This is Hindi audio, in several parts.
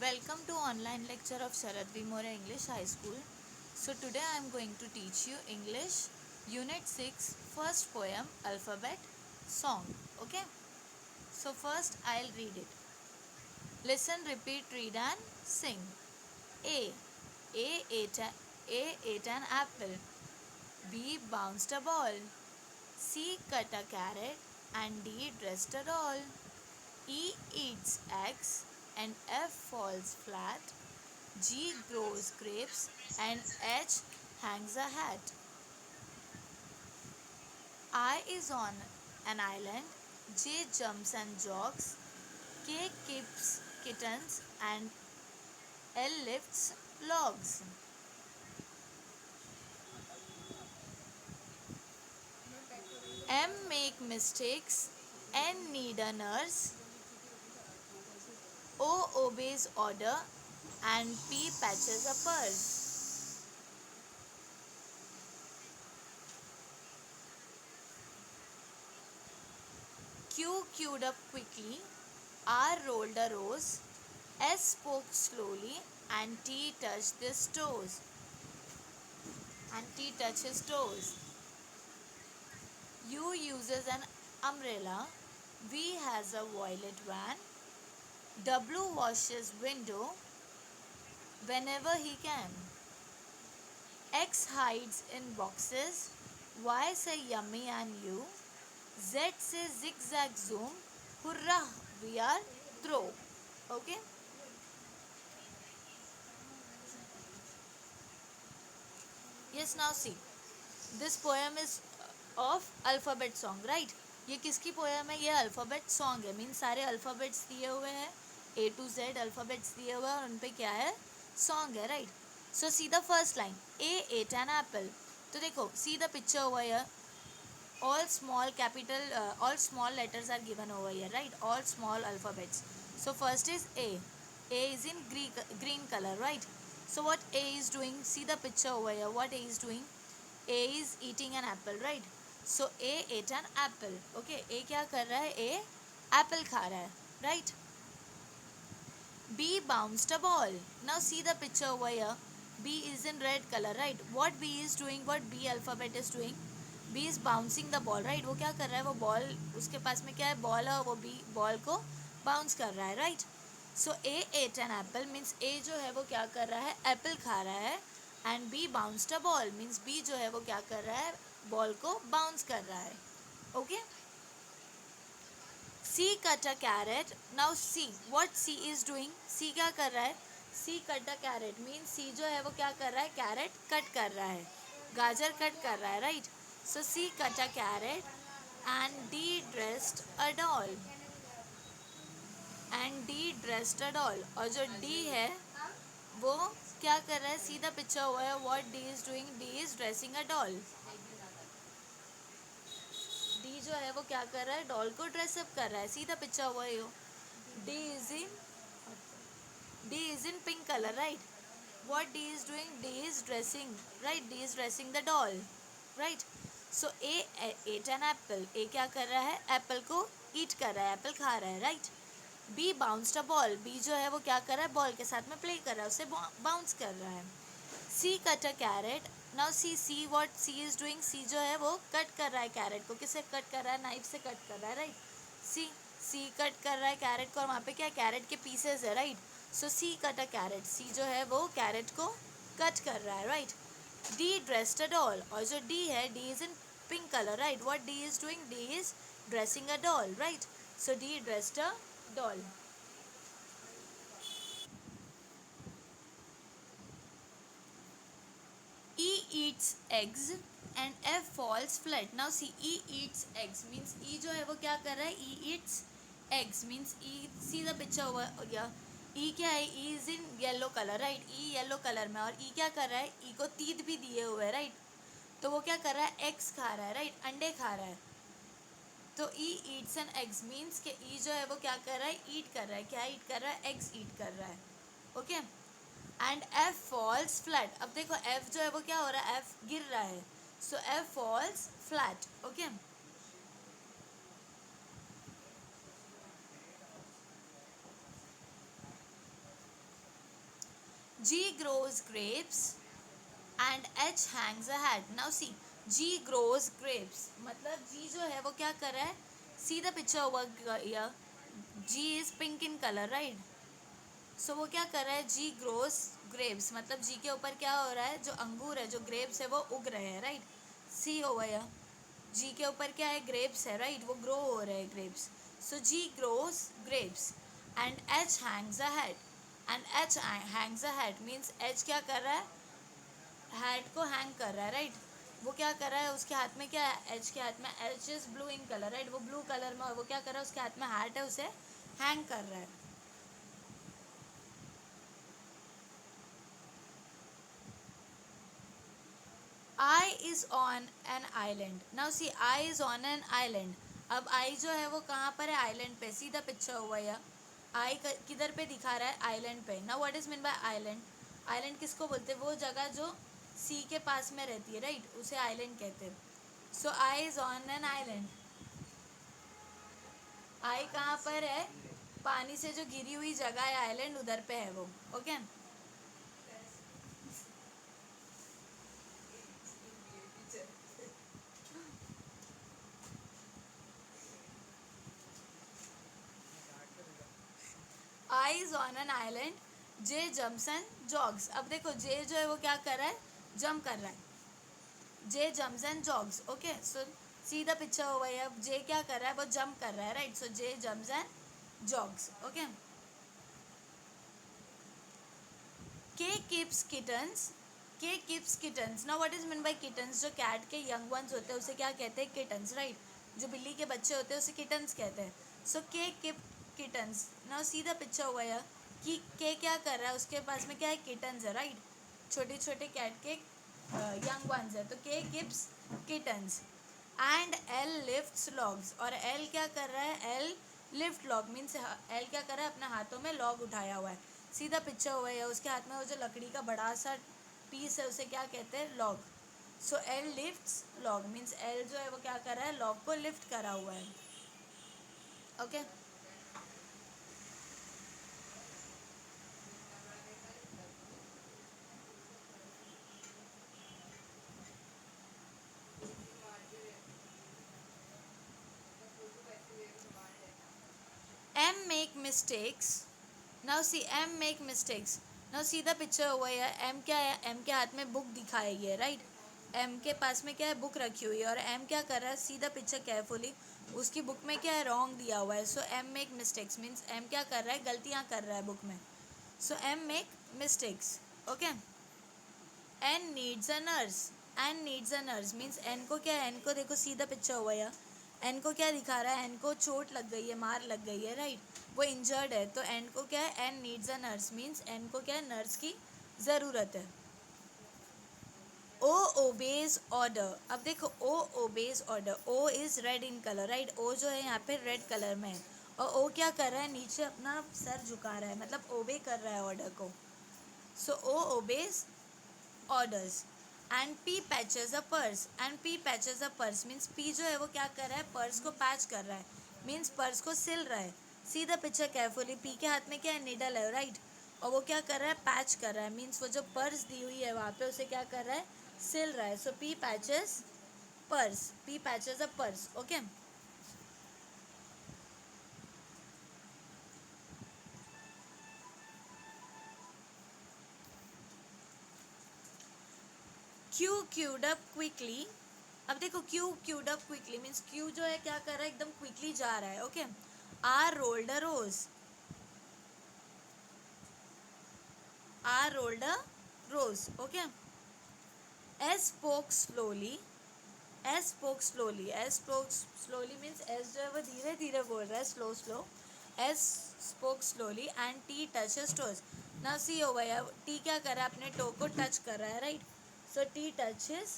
Welcome to online lecture of Sharad V. More English High School. So today I am going to teach you English Unit 6 first poem alphabet song. Okay. So first I'll read it. Listen, repeat, read and sing. A. A ate an apple. B bounced a ball. C cut a carrot and D dressed a doll. E eats eggs and F falls flat. G grows grapes and H hangs a hat. I is on an island. J jumps and jogs. K keeps kittens and L lifts logs. M make mistakes. N need a nurse. O obeys order and P patches a purse. Q queued up quickly. R rolled a rose. S spoke slowly and T touched his toes. U uses an umbrella. V has a violet van. W washes window whenever he can. X hides in boxes. Y say yummy and you. Z says zigzag zoom. Hurrah, we are through. Okay. Yes, now see. This poem is of alphabet song, right? ये किसकी पोएम है? ये अल्फ़ाबेट सॉन्ग है, मीन सारे अल्फ़ाबेट्स दिए हुए हैं, A to Z अल्फ़ाबेट्स दिए हुए हैं और उन पे क्या है? सॉन्ग है, right? So see the first line, A ate an apple. तो देखो, सी the picture over here. All small letters are given over here, right? All small alphabets. So first is A. A is in green color, right? So what A is doing? See the picture over here. What A is doing? A is eating an apple, right? So A ate an apple. Okay, A क्या कर रहा है? A apple खा रहा है, right? B bounced a ball. Now see the picture over here. B is in red color, right? What B is doing, what B alphabet is doing? B is bouncing the ball, right? वो क्या कर रहा है? वो बॉल, उसके पास में क्या है? बॉल है, वो B बॉल को बाउंस कर रहा है, right? So A ate an apple means A जो है वो क्या कर रहा है? एप्पल खा रहा है. And B bounced a ball means B जो है वो क्या कर रहा है? बॉल को बाउंस कर रहा है. Okay? C cut a carrot. Now C, what C is doing? C क्या कर रहा है? C cut a carrot means C जो है वो क्या कर रहा है? Carrot cut कर रहा है, गाजर कट कर रहा है, right? So C cut a carrot and D dressed a doll. And D dressed a doll. और जो D है वो क्या कर रहा है? See the picture over here. What D is doing? D is dressing a doll. D जो है वो क्या कर रहा है? डॉल को ड्रेसअप कर रहा है. सी the picture over here. D is in pink colour, right? what D is doing? D is dressing, right? D is dressing the doll, right? so A ate an apple. A क्या कर रहा है? एप्पल को ईट कर रहा है, एप्पल खा रहा है, right? B bounced a ball. B जो है वो क्या कर रहा है? बॉल के साथ में प्ले कर रहा है, उसे बाउंस कर रहा है. C cut a carrot. Now see what C is doing? C जो है वो कट कर रहा है कैरेट को. किससे कट कर रहा है? नाइफ से कट कर रहा है, राइट? सी कट कर रहा है कैरेट को और वहाँ पे क्या है? कैरेट के पीसेस है, राइट? सो सी कट अ कैरेट. सी जो है वो कैरेट को कट कर रहा है, right? D dressed a doll. और जो डी है, D is in pink colour, right? What D is doing? D is dressing a doll, right? So D dressed a doll. E eats eggs and F falls flat. Now see, E eats eggs means E जो है वो क्या कर रहा है? E eats eggs means E. See the picture over here. E क्या है? E is in yellow color, right? E yellow color में. और E क्या कर रहा है? E को तीत भी दिए हुए, right? तो वो क्या कर रहा है? Eggs खा रहा है, right? अंडे खा रहा है. तो E eats an eggs means कि E जो है वो क्या कर रहा है? Eat कर रहा है. क्या eat कर रहा है? Eggs eat कर रहा है. Okay. And F falls flat. अब देखो F जो है वो क्या हो रहा है? F गिर रहा है. So F falls flat. Okay. G grows grapes and H hangs a hat. Now see, G grows grapes. मतलब G जो है वो क्या कर रहा है? See the picture over here. G is pink in color, right? So वो क्या कर रहा है? G grows grapes. मतलब G के ऊपर क्या हो रहा है? जो अंगूर है, जो grapes है, वो उग रहे हैं, right? See over here. G के ऊपर क्या है? Grapes है, right? वो grow हो रहे हैं grapes. So G grows grapes and H hangs a hat. And H hangs a hat means H क्या कर रहा है? हैट को हैंग कर रहा है, राइट? वो क्या कर रहा है? उसके हाथ में क्या है? एच के हाथ में, H is blue in colour, right? वो ब्लू कलर में, वो क्या कर रहा है? उसके हाथ में हैट है, उसे हैंग कर रहा है. I is on an island. Now see, I is on an island. अब I जो है वो कहाँ पर है? आइलैंड पे. सीधा पिक्चर हुआ है. I किधर पे दिखा रहा है? आइलैंड पे. Now what is meant by island? Island किसको बोलते हैं? वो जगह जो सी के पास में रहती है, राइट? उसे आइलैंड कहते हैं. सो I is on an island. I कहाँ पर है? पानी से जो गिरी हुई जगह है आइलैंड, उधर पे है वो. Okay. I is on an island. J jumps and jogs. अब देखो J जो है वो क्या कर रहा है? जंप कर रहा है. J jumps and jogs. Okay, so see the picture over here. J क्या कर रहा है? वो जंप कर रहा है, right? So J jumps and jogs. Okay. K keeps kittens. K keeps kittens. Now what is meant by kittens? जो cat के young ones होते हैं उसे क्या कहते हैं? Kittens, right? जो बिल्ली के बच्चे होते हैं उसे kittens कहते हैं. So K keep kittens. Now see the picture over here. कि K क्या कर रहा है? उसके पास में क्या है? Kittens है, right? छोटे छोटे cat के young ones है. तो K keeps kittens. And L lifts logs. और L क्या कर रहा है? L lift log means L क्या कर रहा है? अपने हाथों में log उठाया हुआ है. सीधा पिक्चर हुआ है. उसके हाथ में वो जो लकड़ी का बड़ा सा पीस है उसे क्या कहते हैं? Log. So L lifts log means L जो है वो क्या कर रहा है? लॉग को लिफ्ट करा हुआ है. Okay. M make mistakes. Now see, M make mistakes. Now see the picture over here. M क्या है? M के हाथ में बुक दिखाई है, राइट? M के पास में क्या है? बुक रखी हुई है. और M क्या कर रहा है? सी द पिक्चर केयरफुली. उसकी बुक में क्या है? रॉन्ग दिया हुआ है. सो M make mistakes means M क्या कर रहा है? गलतियाँ कर रहा है बुक में. सो M make mistakes. Okay. N needs a nurse. N needs a nurse means N को क्या है? N को देखो, सीधा पिक्चर हुआ है. N को क्या दिखा रहा है? N को चोट लग गई है, मार लग गई है, राइट? वो इंजर्ड है. तो N को क्या है? N needs a nurse means N को क्या है? नर्स की ज़रूरत है. O obeys order. अब देखो, O obeys order. O is red in color, right? O जो है यहाँ पे रेड कलर में है. और O क्या कर रहा है? नीचे अपना सर झुका रहा है, मतलब ओबे कर रहा है ऑर्डर को. सो O obeys orders. And P patches a purse. And P patches a purse means P जो है वो क्या कर रहा है? पर्स को पैच कर रहा है, मीन्स पर्स को सिल रहा है. सी द पिक्चर केयरफुली. P के हाथ में क्या है? निडल है, राइट? और वो क्या कर रहा है? पैच कर रहा है, मीन्स वो जो पर्स दी हुई है वहाँ पे उसे क्या कर रहा है? सिल रहा है. सो P patches purse. P patches a purse. Okay. Q queued up quickly. अब देखो, Q queued up quickly means Q जो है क्या कर रहा है? एकदम क्विकली जा रहा है. Okay. R rolled a rose. R rolled a rose. Okay. S spoke slowly. S spoke slowly. S spoke slowly means S जो है वो धीरे धीरे बोल रहा है, slow slow. S spoke slowly and T touches toes. Now see over here. T क्या कर रहा है? अपने टो को टच कर रहा है, right? So T touches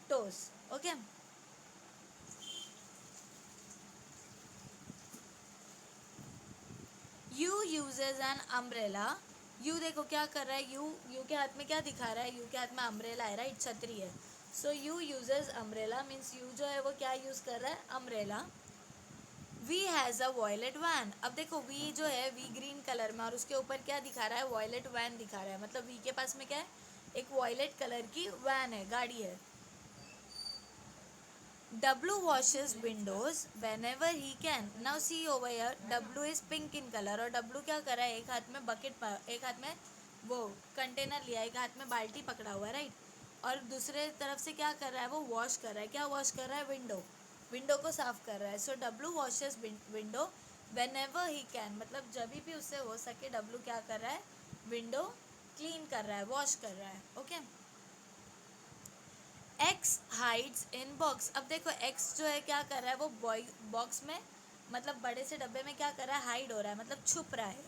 toes. Okay. U uses an umbrella. U देखो क्या कर रहा है? U के हाथ में क्या दिखा रहा है? U के हाथ में अम्ब्रेला है, राइट? छतरी है. So U uses umbrella means U जो है वो क्या यूज़ कर रहा है? Umbrella. V has a violet van. अब देखो वी जो है वी ग्रीन कलर में और उसके ऊपर क्या दिखा रहा है, वॉयलेट वैन दिखा रहा है, मतलब वी के पास में क्या है, एक वॉयलेट कलर की वैन है, गाड़ी है। W washes windows whenever he can. Now see over here, W is pink in color और W क्या कर रहा है, एक हाथ में बकेट, एक हाथ में वो कंटेनर लिया, एक हाथ में बाल्टी पकड़ा हुआ है, राइट, और दूसरे तरफ से क्या कर रहा है, वो वॉश कर रहा है, क्या वॉश कर रहा है, विंडो, विंडो को साफ कर रहा है। सो W washes window whenever he can, मतलब जब भी उससे हो सके W क्या कर रहा है, विंडो क्लीन कर रहा है, वॉश कर रहा है, okay. X hides in box. अब देखो एक्स जो है क्या कर रहा है, वो बॉय बॉक्स में, मतलब बड़े से डब्बे में क्या कर रहा है, हाइड हो रहा है, मतलब छुप रहा है।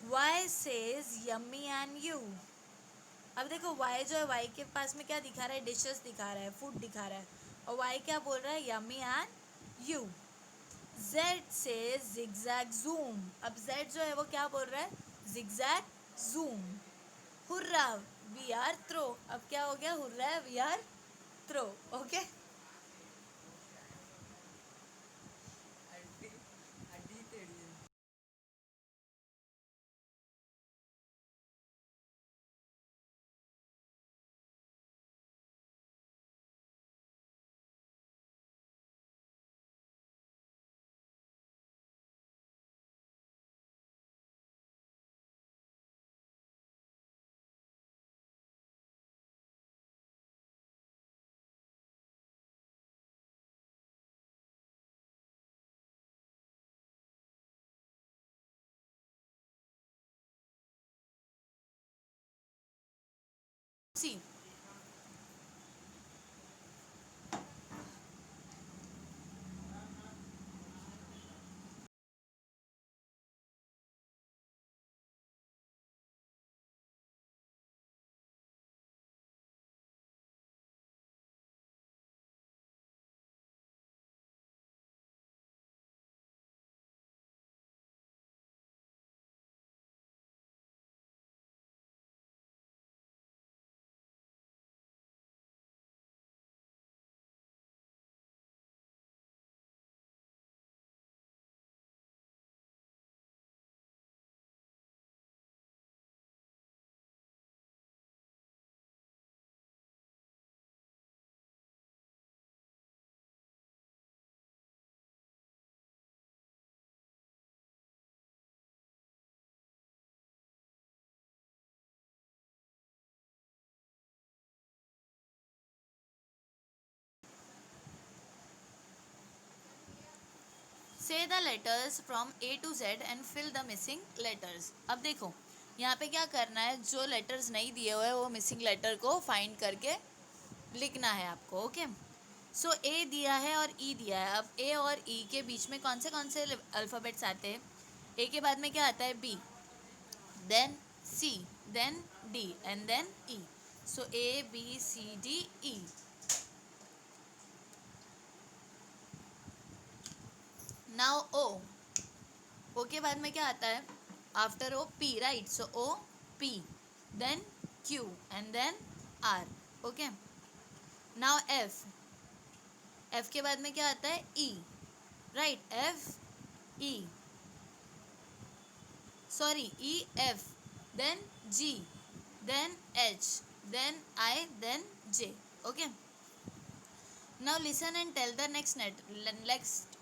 Y says yummy and you. अब देखो वाई जो है, वाई के पास में क्या दिखा रहा है, डिशेस दिखा रहा है, फूड दिखा रहा है, और वाई क्या बोल रहा है, yummy and you. Z says zigzag zoom. अब जेड जो है वो क्या बोल रहा है, zigzag zoom. Hurrah we are through. अब क्या हो गया, hurrah we are through, okay. See, say the letters from A to Z and fill the missing letters. अब देखो यहाँ पे क्या करना है, जो लेटर्स नहीं दिए हुए वो मिसिंग लेटर को फाइंड करके लिखना है आपको, ओके। सो ए दिया है और ई दिया है। अब ए और ई के बीच में कौन से अल्फ़ाबेट्स आते हैं, ए के बाद में क्या आता है, B, then C, then D and then E. So A B C D E. Now O, O के बाद में क्या आता है, after O P, right, so O P, then Q and then R, okay. Now F, F के बाद में क्या आता है, E, right, F E, sorry E F, then G, then H, then I, then J, okay. Now listen and tell the next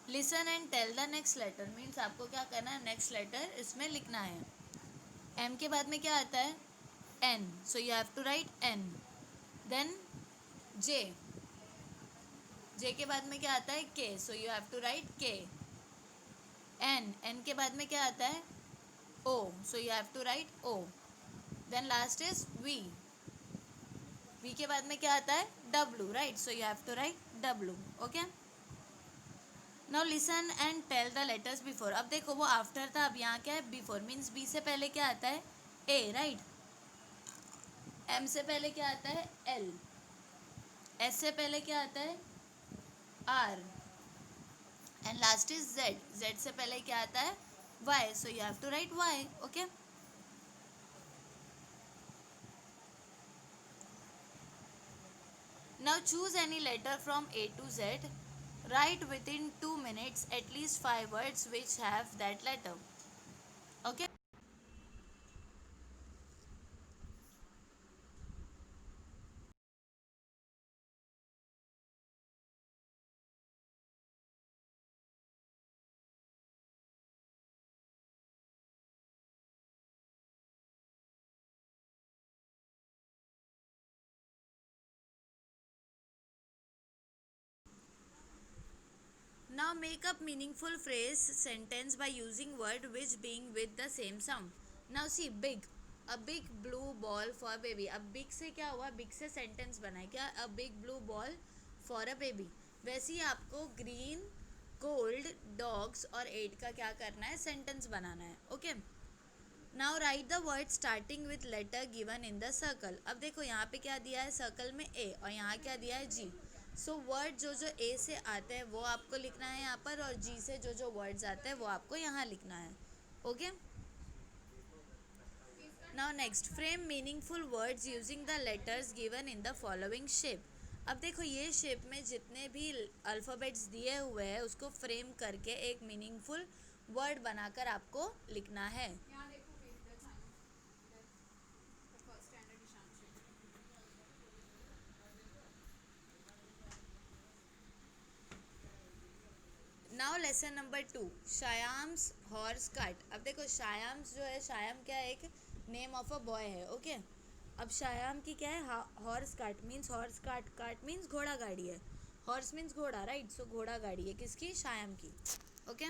listen and tell the next letter, means आपको क्या करना है, नेक्स्ट लेटर इसमें लिखना है। एम के बाद में क्या आता है, N, so you have to write N, then J, J के बाद में क्या आता है, K, so you have to write K. N, N के बाद में क्या आता है, O, so you have to write O. Then last is V, V के बाद में क्या आता है, W, right, so you have to write W, okay. Now listen and tell the letters before. अब देखो वो आफ्टर था, अब यहाँ क्या है, बिफोर, मीन्स बी से पहले क्या आता है, ए, राइट, एम से पहले क्या आता है, एल, एस से पहले क्या आता है, R, and last is Z, Z से पहले क्या आता है, Y, so you have to write Y, okay. Now choose any letter from A to Z, Write within 2 minutes at least 5 words which have that letter. Okay. Now make up meaningful phrase sentence by using word which being with the same sound. Now see big. A big blue ball for baby. अब big से क्या हुआ? big से sentence बना है क्या? A big blue ball for a baby. वैसे ही आपको green, cold, dogs और 8 का क्या करना है? sentence बनाना है. Okay. Now write the word starting with letter given in the circle. अब देखो यहाँ पे क्या दिया है सर्कल में ए और यहाँ क्या दिया है जी. सो वर्ड जो जो ए से आते हैं वो आपको लिखना है यहाँ पर और जी से जो जो वर्ड्स आते हैं वो आपको यहाँ लिखना है. Okay. Now next frame meaningful words using the letters given in the following shape. अब देखो ये शेप में जितने भी अल्फ़ाबेट्स दिए हुए हैं उसको फ्रेम करके एक मीनिंगफुल वर्ड बनाकर आपको लिखना है. Now lesson number 2 Shyam's horse cart. अब देखो शायाम्स जो है शायाम क्या है? एक नेम ऑफ अ बॉय है. ओके. अब शायाम की क्या है? Horse cart means horse cart. Cart means घोड़ा गाड़ी है. हॉर्स मीन्स घोड़ा राइट. सो घोड़ा गाड़ी है किसकी? शायाम की. Okay.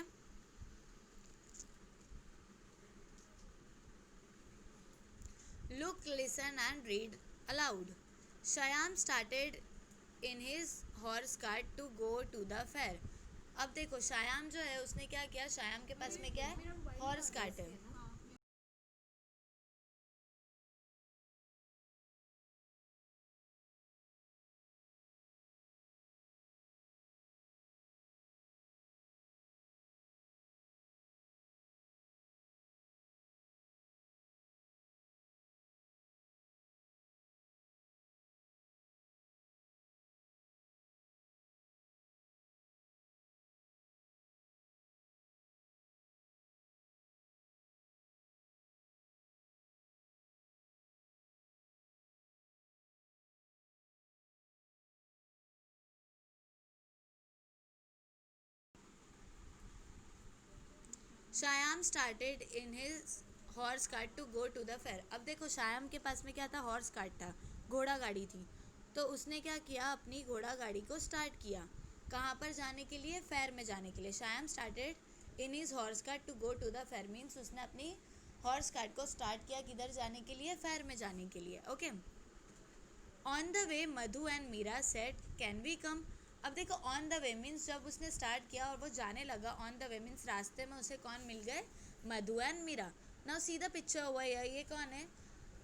Look listen and read aloud. Shyam started in his horse cart to go to the fair. अब देखो शायाम जो है उसने क्या किया? शायाम के पास में क्या है? हॉर्स कार्ट है. Shyam started in his horse cart to go to the fair. अब देखो शायाम के पास में क्या था? हॉर्स कार्ट था. घोड़ा गाड़ी थी. तो उसने क्या किया? अपनी घोड़ा गाड़ी को स्टार्ट किया. कहाँ पर जाने के लिए? फेयर में जाने के लिए. Shyam started in his horse cart to go to the fair means उसने अपनी हॉर्स कार्ट को स्टार्ट किया किधर जाने के लिए? फेयर में जाने के लिए. Okay. On the way Madhu and Meera said can we come. अब देखो ऑन द वे मीन्स जब उसने स्टार्ट किया और वो जाने लगा. ऑन द वे मीन्स रास्ते में उसे कौन मिल गए? Madhu and Meera. Now see the picture हुआ ये कौन है?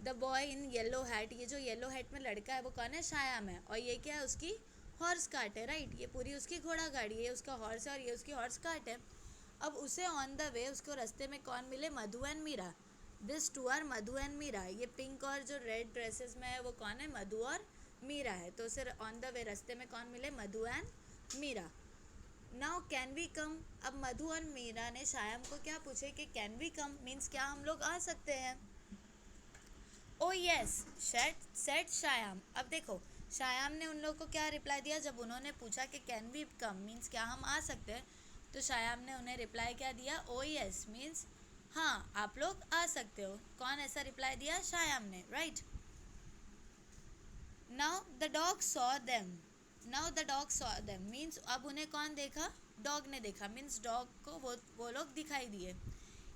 The boy in yellow hat. ये जो येलो हैट में लड़का है वो कौन है? शायाम है. और ये क्या है? उसकी हॉर्स कार्ट है राइट. ये पूरी उसकी घोड़ा गाड़ी है. उसका हॉर्स है और ये उसकी हॉर्स कार्ट है. अब उसे ऑन द वे उसको रास्ते में कौन मिले? Madhu and Meera. This two are Madhu and Meera. ये पिंक और जो रेड ड्रेसेस में है वो कौन है? मधु और मीरा है. तो उसे ऑन द वे रास्ते में कौन मिले? Madhu and Meera. Now can we come. अब मधु और मीरा ने शायाम को क्या पूछे कि कैन वी कम मीन्स क्या हम लोग आ सकते हैं? Oh yes said Shyam. अब देखो शायाम ने उन लोगों को क्या रिप्लाई दिया जब उन्होंने पूछा कि कैन वी कम मीन्स क्या हम आ सकते हैं? तो शायाम ने उन्हें रिप्लाई क्या दिया? ओ यस मीन्स हाँ आप लोग आ सकते हो. कौन ऐसा रिप्लाई दिया? शायाम ने right. Now the dog saw them. Now the dog saw them means अब उन्हें कौन देखा? डॉग ने देखा मीन्स डॉग को वो लोग दिखाई दिए.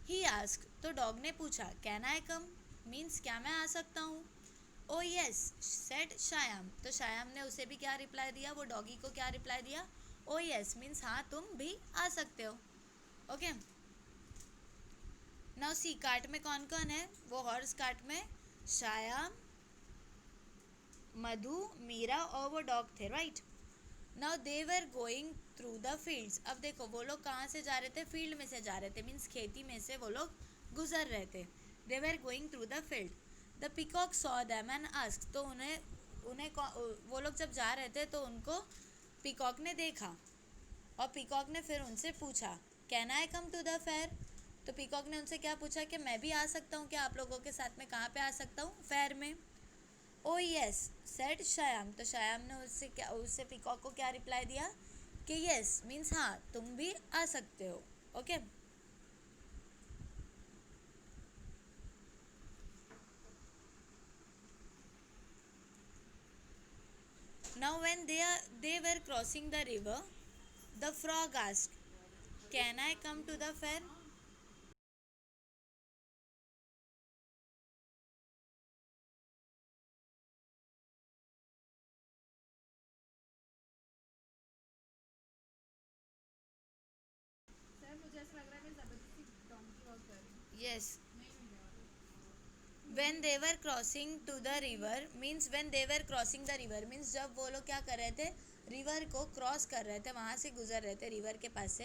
ही आस्क तो डॉग ने पूछा कैन आई कम मीन्स क्या मैं आ सकता हूँ? Oh yes said Shyam. तो शायाम ने उसे भी क्या रिप्लाई दिया? वो डॉगी को क्या रिप्लाई दिया? ओ यस मीन्स हाँ तुम भी आ सकते हो. ओके. नाउ सी कार्ट में कौन कौन है? वो हॉर्स कार्ट में शायाम, मधु, मीरा और वो डॉग थे right. Now they were going through the fields. अब देखो वो लोग कहाँ से जा रहे थे? फील्ड में से जा रहे थे मीन्स खेती में से वो लोग गुजर रहे थे. They were going through the field. The peacock saw them and asked. तो उन्हें उन्हें वो लोग जब जा रहे थे तो उनको पिकॉक ने देखा. और पीकॉक ने फिर उनसे पूछा can I come to the fair. तो पीकॉक ने उनसे क्या पूछा कि मैं भी आ सकता हूँ क्या आप लोगों के साथ में, कहाँ पे आ सकता हूँ, फेयर में। ओ यस सेड श्याम। तो श्याम ने उससे पीकॉक को क्या रिप्लाई दिया कि यस मीन्स हाँ तुम भी आ सकते हो। Okay now when they were crossing the river, the frog asked, "Can I come to the fair?" Sir मुझे ऐसा लग रहा है मैं जबरदस्ती डोंकी वॉक कर रही हूँ। Yes. नहीं मिलने वाला। When they were crossing to the river means when they were crossing the river means जब वो लोग क्या कर रहे थे, रिवर को क्रॉस कर रहे थे, वहाँ से गुजर रहे थे रिवर के पास से।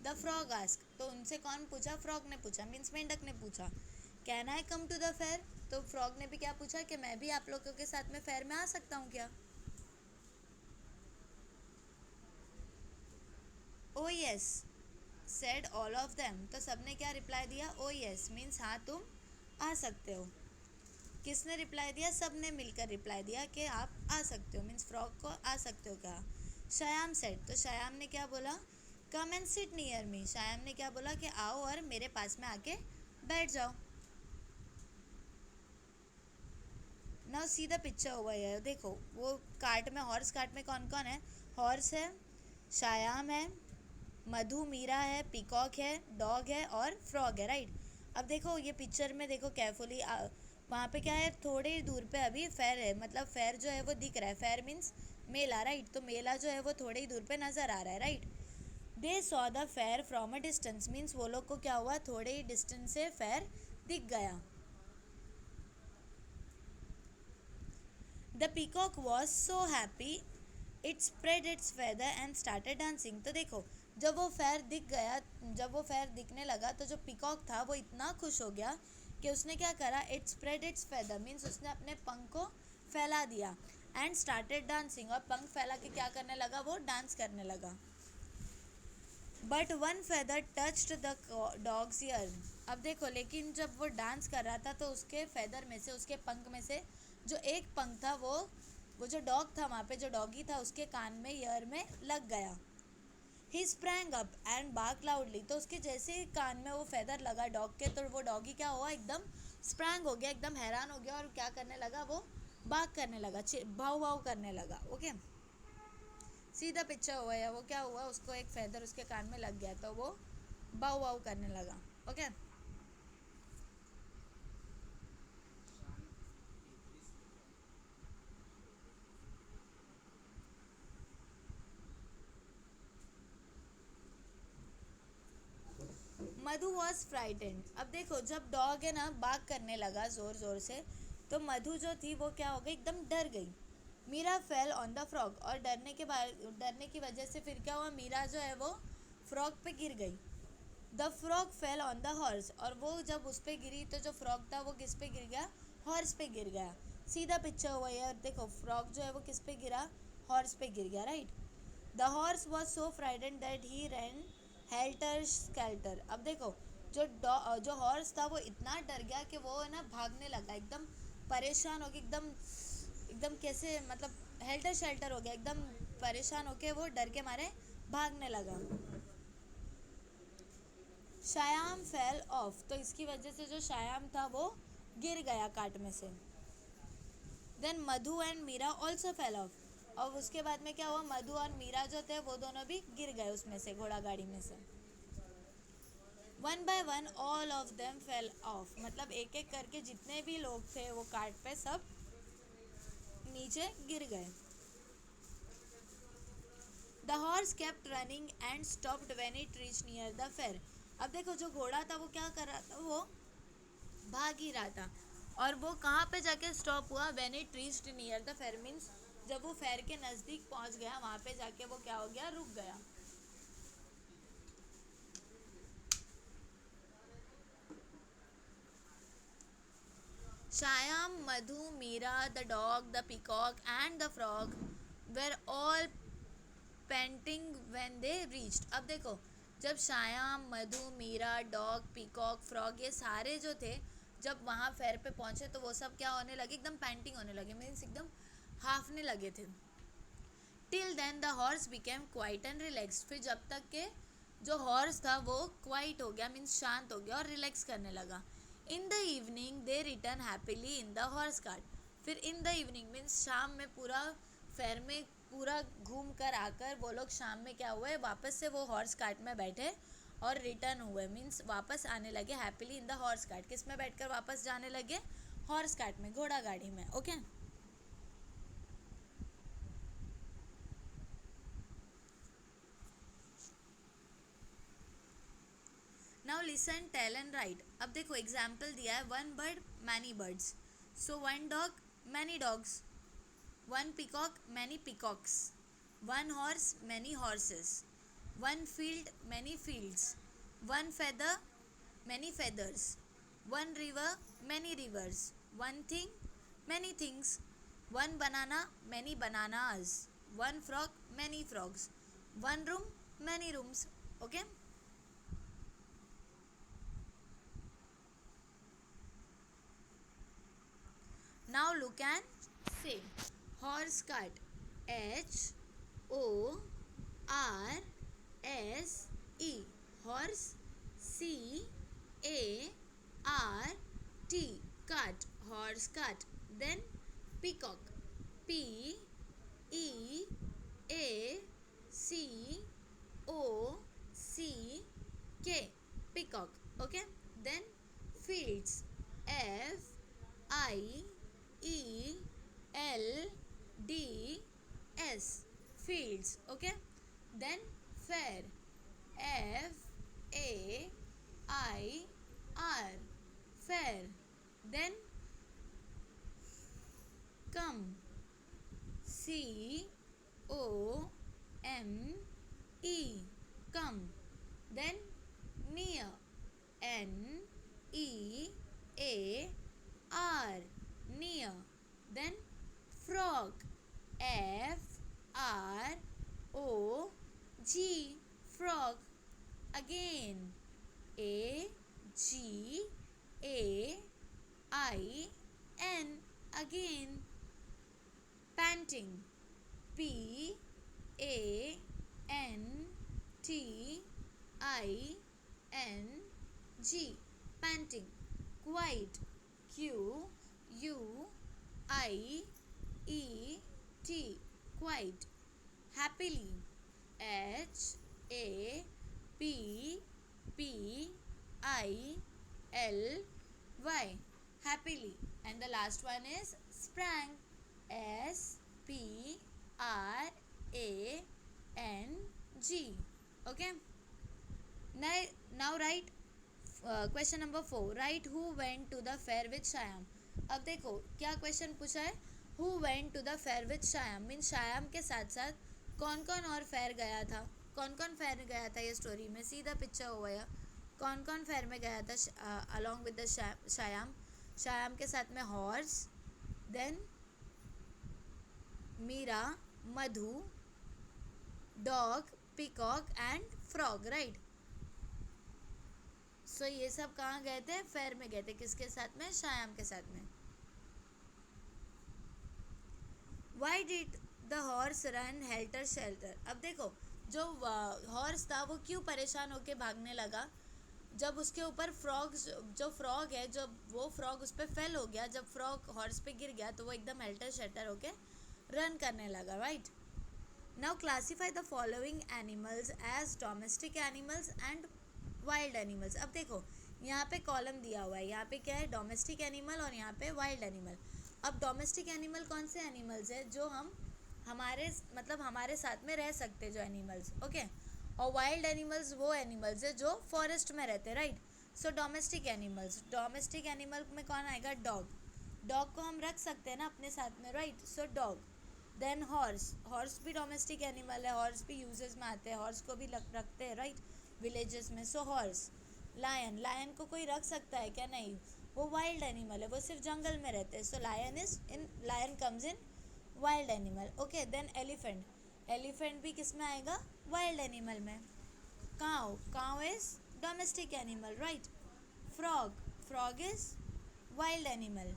The frog ask. तो उनसे कौन पूछा, फ्रॉग ने पूछा मीन्स मेंढक ने पूछा can I come to the fair. तो फ्रॉग ने भी क्या पूछा कि मैं भी आप लोगों के साथ में फेयर में आ सकता हूँ क्या। ओ yes said all of them. तो सबने क्या रिप्लाई दिया, ओ यस मीन्स हाँ तुम आ सकते हो। किसने रिप्लाई दिया, सब ने मिलकर रिप्लाई दिया कि आप आ सकते हो मीन्स फ्रॉग को आ सकते हो कहा। श्याम सेट। तो श्याम ने क्या बोला, come and sit near me. Shyam ने क्या बोला कि आओ और मेरे पास में आके बैठ जाओ। Now see the picture over here. देखो वो कार्ट में, हॉर्स कार्ट में कौन कौन है, हॉर्स है, श्याम है, मधु मीरा है, पीकॉक है, डॉग है और फ्रॉग है, राइट। अब देखो ये पिक्चर में देखो केयरफुली, वहाँ पे क्या है, थोड़े ही दूर पे अभी फेयर है, मतलब फेयर जो है वो दिख रहा है, फेयर मीन्स मेला, राइट। तो मेला जो है वो थोड़े ही दूर पे नज़र आ रहा है, right. They saw the fair from a distance means वो लोग को क्या हुआ, थोड़े ही डिस्टेंस से फेयर दिख गया। The peacock was so happy it spread it's feather and started dancing. तो देखो जब वो फेयर दिख गया, जब वो फेयर दिखने लगा तो जो पीकॉक था वो इतना खुश हो गया कि उसने क्या करा, it spread it's feather means उसने अपने पंख को फैला दिया एंड स्टार्टेड डांसिंग, और पंख फैला के क्या करने लगा, वो डांस करने लगा। But one feather touched the dogs year. अब देखो लेकिन जब वो डांस कर रहा था तो उसके फेदर में से, उसके पंख में से जो एक पंख था वो जो डॉग था वहाँ पे, जो डॉगी था उसके कान में, ईयर में लग गया। He sprang up and bark loudly. तो उसके जैसे ही कान में वो फेदर लगा डॉग के, तो वो डॉगी क्या हुआ, एकदम स्प्रैंग हो गया, एकदम हैरान हो गया और क्या करने लगा, वो बार्क करने लगा, भाव भाव करने लगा। ओके सीधा पिक्चर हुआ है, वो क्या हुआ, उसको एक फेदर उसके कान में लग गया तो वो बाउ बाउ करने लगा। Okay Madhu was frightened. अब देखो जब डॉग है ना बाग करने लगा जोर जोर से, तो मधु जो थी वो क्या हो गई, एकदम डर गई। Meera fell on the frog. और डरने की वजह से फिर क्या हुआ, मीरा जो है वो फ्रॉग पे गिर गई। The frog fail on the horse. और वो जब उस पर गिरी तो जो फ्रॉग था वो किस पे गिर गया, हॉर्स पे गिर गया। सीधा पिक्चर हुआ है, देखो फ्रॉग जो है वो किस पे गिरा, हॉर्स पे गिर गया, right. The horse was so frightened that he ran helter skelter. अब देखो जो हॉर्स था वो इतना डर गया कि वो है ना भागने लगा, एकदम परेशान हो गया, एकदम एकदम कैसे मतलब हेल्टर शेल्टर हो गया, एकदम परेशान होके वो डर के मारे भागने लगा। Shyam fell off. तो इसकी वजह से जो श्याम था वो गिर गया काट में से। Then Madhu and Meera also fell off. और उसके बाद में क्या हुआ, मधु और मीरा जो थे वो दोनों भी गिर गए उसमें से, घोड़ा गाड़ी में से। One by one all of them fell off, मतलब एक एक करके जितने भी लोग थे वो कार्ट पे सब नीचे गिर गए। The horse kept running and stopped when it reach near the fair. अब देखो जो घोड़ा था वो क्या कर रहा था, वो भाग ही रहा था। और वो कहाँ पे जाके स्टॉप हुआ, when it reached near the fair means जब वो फेयर के नज़दीक पहुँच गया, वहाँ पे जाके वो क्या हो गया, रुक गया। Shyam, Madhu, Meera, the dog, the peacock, and the frog were all painting when they reached. अब देखो, जब श्याम, मधु, मीरा, डॉग, पीकॉक, फ्रॉग, ये सारे जो थे जब वहाँ फेयर पे पहुँचे तो वो सब क्या होने लगे, एकदम पेंटिंग होने लगे, मीन्स एकदम हाफने लगे थे। Till then the horse became quiet and relax. फिर जब तक के जो हॉर्स था वो क्वाइट हो गया, मीन्स शांत हो गया और रिलैक्स करने लगा। In the evening they return happily in the horse cart. फिर इन द इवनिंग मीन्स शाम में पूरा फेयर में पूरा घूम कर आकर वो लोग शाम में क्या हुए, वापस से वो हॉर्स कार्ट में बैठे और रिटर्न हुए, मीन्स वापस आने लगे happily in the horse cart. किस में बैठकर वापस जाने लगे, हॉर्स कार्ट में, घोड़ा गाड़ी में। Okay now listen, tell and write. अब देखो एग्जाम्पल दिया है, one bird many birds, so one dog many dogs, one peacock many peacocks, one horse many horses, one field many fields, one feather many feathers, one river many rivers, one thing many things, one banana many bananas, one frog many frogs, one room many rooms. Okay, now look and say horse cart, HORSE, horse, CART, cart, horse cart. Then peacock, PEACOCK, peacock. Okay, then fields, FIELDS, fields. Okay, then fair, FAIR, fair. Then come, COME, come. Then near, NEAR, near. Then frog, FROG, frog. Again, AGAIN, again. Panting, PANTING, panting. Quiet, QUIET, quiet. Happily, HAPPILY, happily. And the last one is sprang, SPRANG. Okay, now write question number 4, write who went to the fair with Shyam. अब देखो क्या क्वेश्चन पूछा है, who went to the fair with Shyam, mean Shyam के साथ साथ कौन कौन और फेयर गया था, कौन कौन फेयर गया था ये स्टोरी में, सी द पिक्चर ओवर, कौन कौन फेयर में गया था along with the Shyam, Shyam के साथ में horse, then Meera, Madhu, dog, peacock and frog, right. So ये सब कहाँ गए थे, फेयर में गए थे, किसके साथ में, श्याम के साथ में। Why did the horse run helter shelter. अब देखो जो हॉर्स था वो क्यों परेशान होके भागने लगा, जब उसके ऊपर जो फ्रॉग है, जब वो फ्रॉग उस पर फेल हो गया, जब फ्रॉग हॉर्स पे गिर गया तो वो एकदम हेल्टर शेल्टर होके रन करने लगा, right. Now classify the following animals as domestic animals and wild animals. अब देखो यहाँ पे कॉलम दिया हुआ है, यहाँ पे क्या है, डोमेस्टिक एनिमल और यहाँ पे वाइल्ड एनिमल। अब डोमेस्टिक एनिमल कौन से एनिमल्स है, जो हम हमारे साथ में रह सकते जो एनिमल्स, ओके। और वाइल्ड एनिमल्स वो एनिमल्स है जो फॉरेस्ट में रहते हैं, राइट। सो डोमेस्टिक एनिमल में कौन आएगा, डॉग। डॉग को हम रख सकते हैं ना अपने साथ में, राइट। सो डॉग। देन हॉर्स भी डोमेस्टिक एनिमल है, हॉर्स भी यूजेस में आते हैं, हॉर्स को भी रखते हैं, राइट, विलेजेस में। सो हॉर्स। लायन को कोई रख सकता है क्या, नहीं, वो वाइल्ड एनिमल है, वो सिर्फ जंगल में रहते हैं। So lion comes in wild animal, okay. Then elephant भी किस में आएगा? वाइल्ड एनिमल में. Cow, cow is domestic animal, right. Frog, frog is wild animal.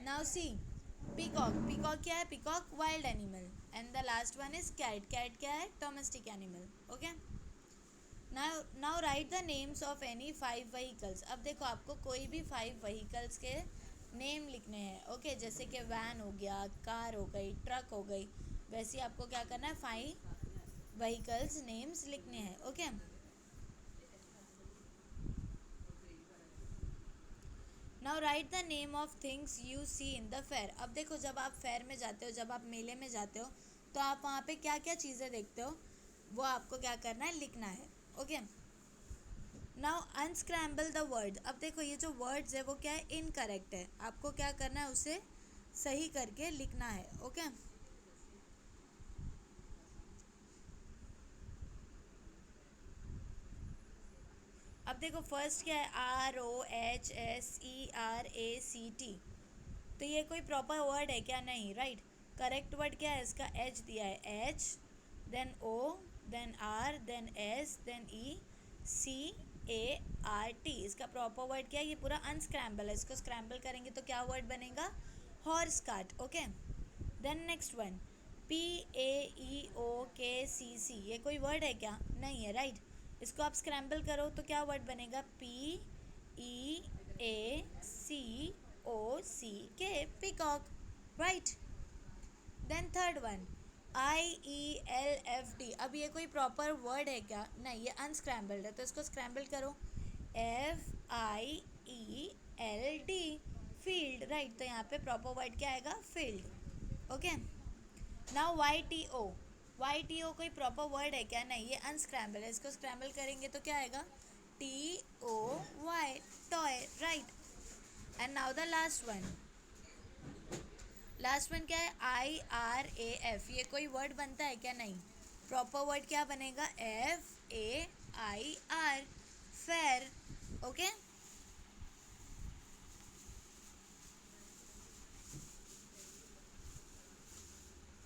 Now see, peacock, peacock क्या है? peacock wild animal. And the last one is cat, cat क्या है? domestic animal. Okay. now write the names of any 5 vehicles. अब देखो आपको कोई भी 5 vehicles के नेम लिखने हैं. ओके, जैसे कि वैन हो गया, कार हो गई, ट्रक हो गई, वैसे ही आपको क्या करना है? 5 vehicles नेम्स लिखने हैं. Okay. Now write the name of things you see in the fair. अब देखो, जब आप फेयर में जाते हो, जब आप मेले में जाते हो, तो आप वहाँ पे क्या क्या चीज़ें देखते हो, वो आपको क्या करना है? लिखना है. Okay. Now unscramble the word. अब देखो, ये जो वर्ड्स है वो क्या है? इनकरेक्ट है. आपको क्या करना है? उसे सही करके लिखना है. ओके. अब देखो, फर्स्ट क्या है? ROHSERACT. तो ये कोई प्रॉपर वर्ड है क्या? नहीं, राइट. करेक्ट वर्ड क्या है? इसका एच दिया है. H, then O, then R, then S, then E, CART. इसका प्रॉपर वर्ड क्या है? ये पूरा अनस्क्रैम्बल है. इसको स्क्रैम्बल करेंगे तो क्या वर्ड बनेगा? Horse cart. Okay. Then next one, PAEOKCC. ये कोई वर्ड है क्या? नहीं है, राइट. इसको आप स्क्रैम्बल करो तो क्या वर्ड बनेगा? PEACOCK, peacock, right. Then third one, IELFD. अब ये कोई प्रॉपर वर्ड है क्या? नहीं, ये अनस्क्रैम्बल्ड है. तो इसको स्क्रैम्बल करो. FIELD, field, right. तो यहाँ पे प्रॉपर वर्ड क्या आएगा? फील्ड. ओके. नाउ YTO कोई प्रॉपर वर्ड है क्या? नहीं, ये अनस्क्रैम्बल है. इसको स्क्रैम्बल करेंगे तो क्या आएगा? TOY, toy, right. And now the last one. Last one क्या है? IRAF. ये कोई वर्ड बनता है क्या? नहीं. प्रॉपर वर्ड क्या बनेगा? FAIR, fair. ओके.